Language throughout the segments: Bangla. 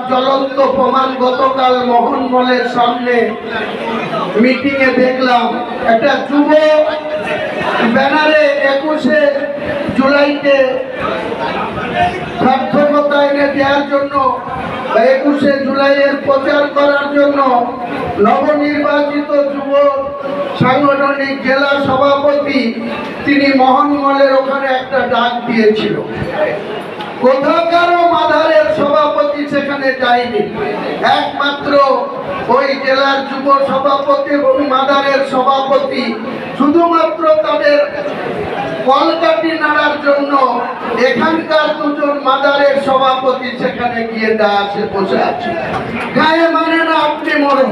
জ্বলন্ত প্রমাণ গতকাল মোহনমলের সামনে মিটিং এ দেখলাম। একটা যুব ব্যানারে 21শে জুলাইকে সার্থকতা এনে দেওয়ার জন্য, 21শে জুলাইয়ের প্রচার করার জন্য নবনির্বাচিত যুব সাংগঠনিক জেলা সভাপতি তিনি মোহনমলের ওখানে একটা ডাক দিয়েছিল। কোথাকারও মাদারের সভাপতি সেখানে যায়নি, একমাত্র ওই জেলার যুব সভাপতি এবং মাদারের সভাপতি শুধুমাত্র তাদের কলকাঠি নাড়ার জন্য এখানকার দুজন মাদারের সভাপতি সেখানে গিয়ে বসে আছে। গায়ে মানে না আপনি মরুন।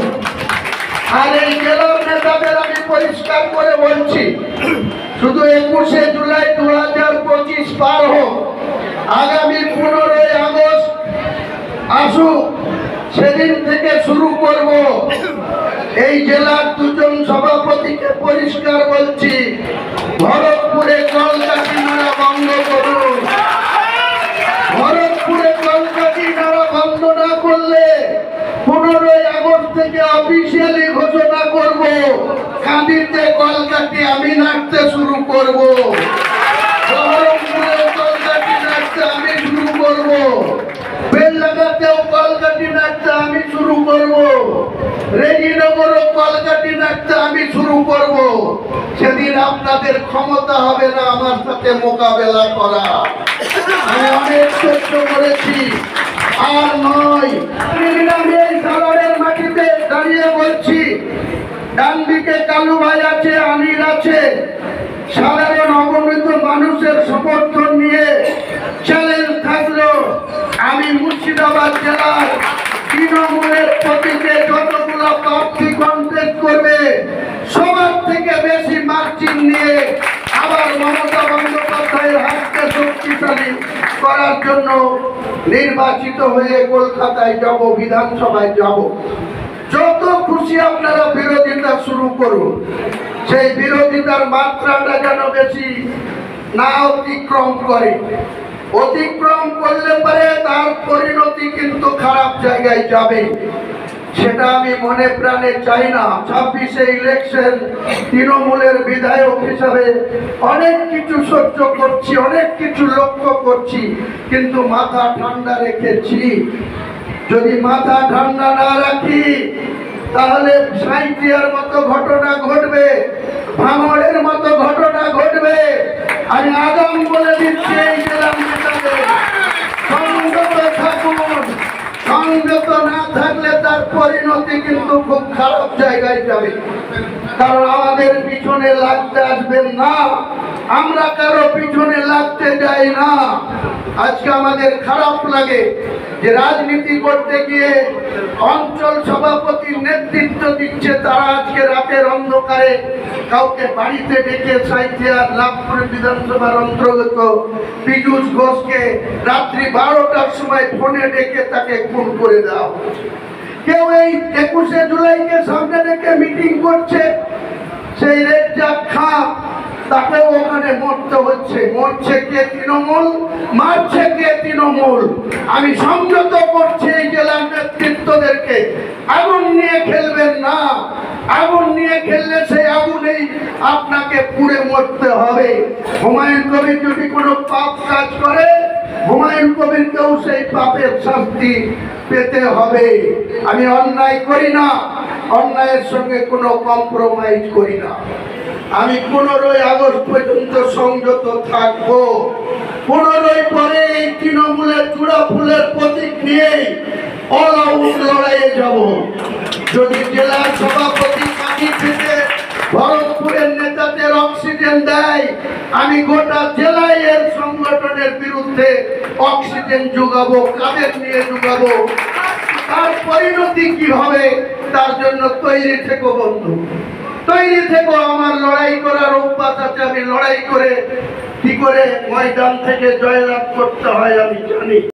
আর এই জেলার নেতাদের আমি পরিষ্কার করে বলছি, শুধু 21শে জুলাই 2025 পার হোক, আগামী 15ই আগস্ট আসুক, সেদিন থেকে শুরু করব। এই জেলার দুজন সভাপতিকে পরিষ্কার বলছি, ভরতপুরে কলকাঠি নাড়া বন্ধ করুন। ভরতপুরে কলকাঠি নাড়া বন্ধ না করলে 15ই আগস্ট থেকে অফিসিয়ালি ঘোষণা করব, কাঁদিতে কলকাঠি আমি নাড়তে শুরু করব। ভরতপুরে কলকাঠি নাড়তে আমি শুরু করব। বেলডাঙ্গাতেও কলকাঠি নাড়তে আমি শুরু করব। রেজিনগরও কলকাঠি নাড়তে আমি শুরু করব। সেদিন আপনাদের ক্ষমতা হবে না আমার সাথে মোকাবেলা করা। আমি অনেক সহ্য করেছি, আর নয়। আমি এই সালারের মাটিতে দাঁড়িয়ে বলছি, ডান দিকে কালু ভাই আছে, আনিল আছে, সাধারণ অবনীত মানুষের সমর্থন নিয়ে চ্যালেঞ্জ থাকলো। আমি মুর্শিদাবাদ জেলার তৃণমূলের প্রতীকে যতগুলো প্রার্থী কন্টেস্ট করবে সবার থেকে বেশি মার্জিন নিয়ে আবার মমতা বন্দ্যোপাধ্যায়ের হাতকে শক্তিশালী করার জন্য নির্বাচিত হয়ে কলকাতায় যাব, বিধানসভায় যাব। যত খুশি আপনারা বিরোধিতা শুরু করুন, সেই বিরোধিতার মাত্রাটা যেন বেশি না অতিক্রম করে। অতিক্রম করলে পরে তার পরিণতি কিন্তু খারাপ জায়গায় যাবে, সেটা আমি মনে প্রাণে চাই না। 26শে ইলেকশন তৃণমূলের বিধায়ক হিসাবে অনেক কিছু সহ্য করছি, অনেক কিছু লক্ষ্য করছি, কিন্তু মাথা ঠান্ডা রেখেছি। যদি মাথা ঠান্ডা না রাখি তাহলে সাঁইথিয়ার মতো ঘটনা ঘটবে, ভাঙড়ের মতো ঘটনা ঘটবে। আমি আগাম বলে দিচ্ছি, এই জেলার নেতাদের সংযত থাকুন। সংযত না থাকলে তার পরিণতি কিন্তু খুব খারাপ জায়গায় যাবে। কারণ আমাদের পিছনে লাগতে আসবেন না, আমরা কারো পিছনে লাগতে যাই না। আজকে আমাদের খারাপ লাগে যে রাজনীতি করতে গিয়ে অঞ্চল সভাপতির নেতৃত্ব দিচ্ছে, তারা আজকে রাতের অন্ধকারে কাউকে বাড়িতে ডেকে সাঁইথিয়ার লাভপুর বিধানসভার অন্তর্গত পীযূষ ঘোষকে রাত্রি 12টার সময় ফোনে ডেকে তাকে খুন করে দাও। কেউ এই 21শে জুলাইকে সামনে রেখে মিটিং করছে, সেই রেজ্জাক খাঁ তাকেও ওখানে মরতে হচ্ছে। মরছে কে? তৃণমূল। মারছে কে? তৃণমূল। আমি সংযত করছি এই জেলার নেতৃত্বদেরকে, আগুন নিয়ে খেলবেন না। আগুন নিয়ে খেললে সেই আগুনেই আপনাকে পুড়ে মরতে হবে। হুমায়ুন কবির যদি কোনো পাপ কাজ করে, হুমায়ুন কবিরকেও সেই পাপের শাস্তি পেতে হবে। আমি অন্যায় করি না, অন্যায়ের সঙ্গে কোনো কম্প্রোমাইজ করি না। আমি 15ই আগস্ট পর্যন্ত সংযত থাকবো। 15ই পরে এই তৃণমূলের চূড়া ফুলের প্রতীক নিয়ে অল আউট লড়াইয়ে যাব। যদি জেলার সভাপতি কাঁদি থেকে ভরতপুরের নেতাদের অক্সিজেন দেয়, আমি গোটা জেলায় এর সংগঠনের বিরুদ্ধে অক্সিজেন যোগাবো। কাদের নিয়ে যোগাবো, তার পরিণতি কি হবে, তার জন্য তৈরি থেকো বন্ধু, তৈরি থেকো। আমার লড়াই করার অভ্যাস আছে, আমি লড়াই করে কি করে ময়দান থেকে জয়লাভ করতে হয় আমি জানি।